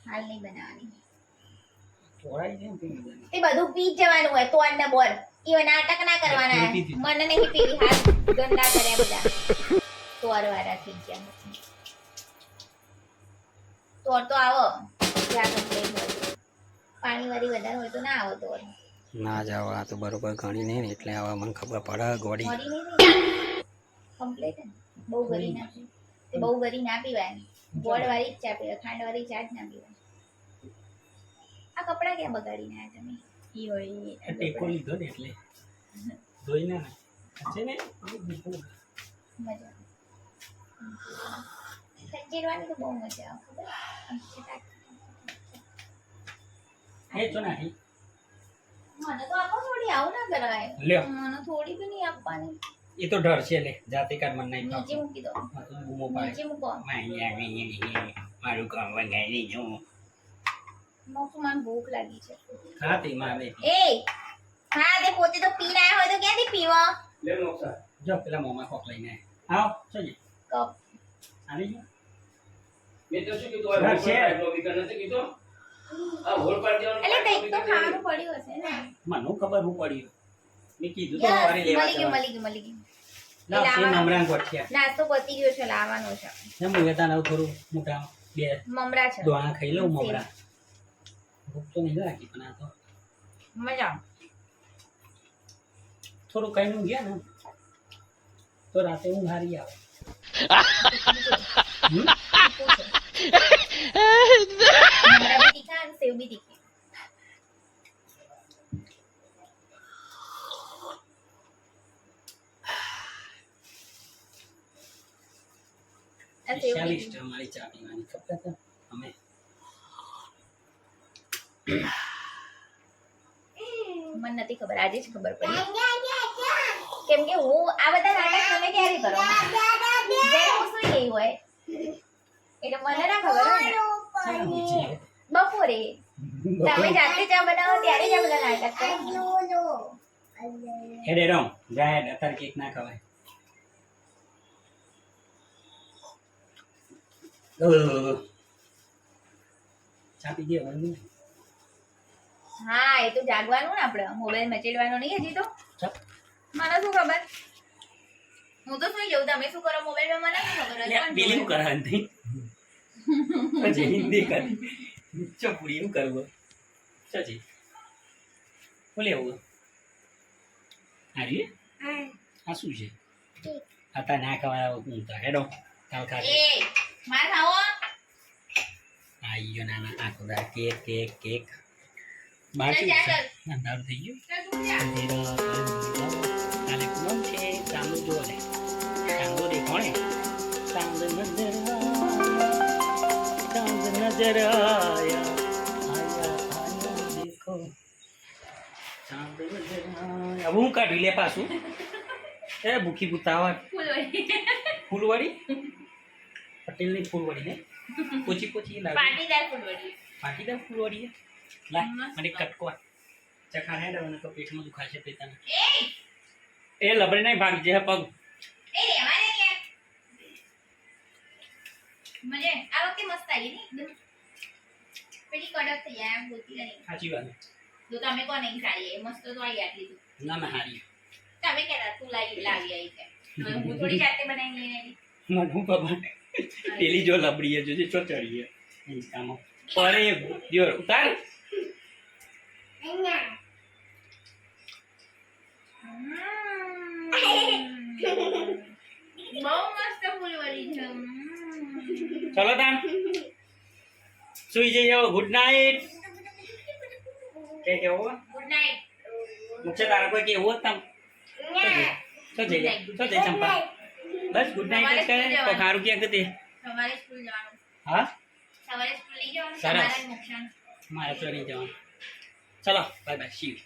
હાલ નહીં બનાવવાની. થોડાઈ કેમ પી લીધા? એ બધું પી જ જવાનું હોય તો ને બોલ. ઈવ નાટક ના કરવાના. મને નહીં પીવી હાથ ગંદા કર્યા બધા. તોર વાળા થઈ ગયા. તોર તો આવો. જ્યાં કમ્પ્લેટ હોય. પાણી વાળી વધારે હોય તો ના આવો તોર. ના જાવ આ તો બરોબર ગણી નહીં ને એટલે આવા મને ખબર પડે ગોડી મોડી નહીં કમ્પ્લેટ બહુ ગરી ના પી તે બહુ ગરી ના પીવાય ગોળ વાળી જ ચા પીવાય ખાંડ વાળી ચા જ ના પીવાય આ કપડા ક્યાં બગાડીને આયા તમે ઈ હોય ટેકો લીધો ને એટલે ધોઈને ને છે ને મજા સંજીરવાની તો બહુ મજા આવે એ તો નહીં મને તો આપો થોડી આવું ના કરાય લ્યો મને થોડી બી નહીં આપવાની એ તો ડર છે લે જાતે કાઢ મને નહીં નીચે મૂકી દો બૂમો પાડે નીચે મૂકો મારું કામ વગાઈ નહીં જો મોકું મને ભૂખ લાગી છે ખાતી મારે એ હા તે પોતે તો પીને આવ્યો હોય તો ક્યાંથી પીવો લે મોક્ષા જો પેલા મોમાં કોક લઈને આવ જોજે કપ આવી ગયો મેં તો શું કીધું આ છે લોબી નથી કીધું આ હોલ પર દેવાનું એટલે કંઈક તો ખાવાનું પડ્યું હશે ને મને ખબર હું પડ્યું મેં કીધું તો વારે લેવા મળી ગયું ના તે મમરાન ગોઠિયા નાસ્તો પતી ગયો છે લાવવાનો છે એમ હું વેતા નવ થોડું મોટા બે મમરા છે દોણા ખાઈ લઉં મમરા ભૂખ તો નહીં લાગી પણ આ તો મજા થોડું કઈ નું ગયા ને તો રાતે ઊંઘ હારી આવે મમરા બી તીખા અને સેવ બી તીખી આ સેવ બી સ્પેશિયાલિસ્ટ અમારી ચા પીવાની ખબર છે અમે મને નથી ખબર આજે જ ખબર પડી કેમ કે હું આ બધા નાટક તમે ક્યારે કરો જ્યારે હું સુઈ ગઈ હોય એટલે મને ના ખબર હોય ને બપોરે તમે જાતે ચા બનાવો ત્યારે જ આ બધા નાટક કરો હેડે રમ જાય અત્યારે કેક ના ખવાય ચા પી ગયો હા એ તો જાગવાનું ને આપણે મોબાઈલ મચેડવાનો નહીં હજી તો મને શું ખબર હું તો સુઈ જાઉં તમે શું કરો મોબાઈલમાં મને શું ખબર બિલિંગ કરાવવાની પછી હિન્દી કરી ચો પૂરી એવું કરવું ચજી બોલે એવું હારી આ શું છે આતા ના ખવાય હું તો હેડો કાલ ખાતે એ માર ખાવો આયો નાના આખો દા કેક કેક કેક બાકી અંધારું થઈ ગયું કાલે પૂનમ છે ચાંદો જો લે ચાંદો દેખો ને ચાંદ નજર આયા દેખો ચાંદ નજર આયા હું કાઢી લે પાછું એ ભૂખી ભૂતાવા ફૂલવાડી પટેલની ફૂલવાડી ને પોચી પોચી લાગે પાટીદાર ફૂલવડી પાટીદાર ફૂલવાડી લા મને કટકો ચખા હેડ મને તો પેટમાં દુખાશે પેતાને એ લબડે નહીં ભાગ જે પગ એ રેવા દે યાર મજે આ વખતે મસ્ત આવી ને એકદમ પેલી કડક થઈ જાય એમ ગોતી કરી સાચી વાત જો તમે કોને ની સાડી એ મસ્ત તો આવી આટલી તો ના ના હારી તમે કેતા તું લાવી આવી છે હું થોડી જાતે બનાવી લઈને આવી હું બાબા પેલી જો લબડી જોજે ચો ચડી એ કામ પરે દિયો ઉતાર બહુ મસ્ત ફૂલવડી છે ચલો તાન સુઈ જઈએ ગુડ નાઇટ કે કેવો ગુડ નાઈટ મુખ્ય તારા કોઈ કેવો તમ તો જઈ ચંપા બસ ગુડ નાઇટ કહે તો ખારું ક્યાં કતે સવારે સ્કૂલ જવાનું હા સવારે સ્કૂલ લઈ જવાનું સરસ. તમારા નુકસાન મારે તો નહીં જવાનું ચલો બાય બાય સી યુ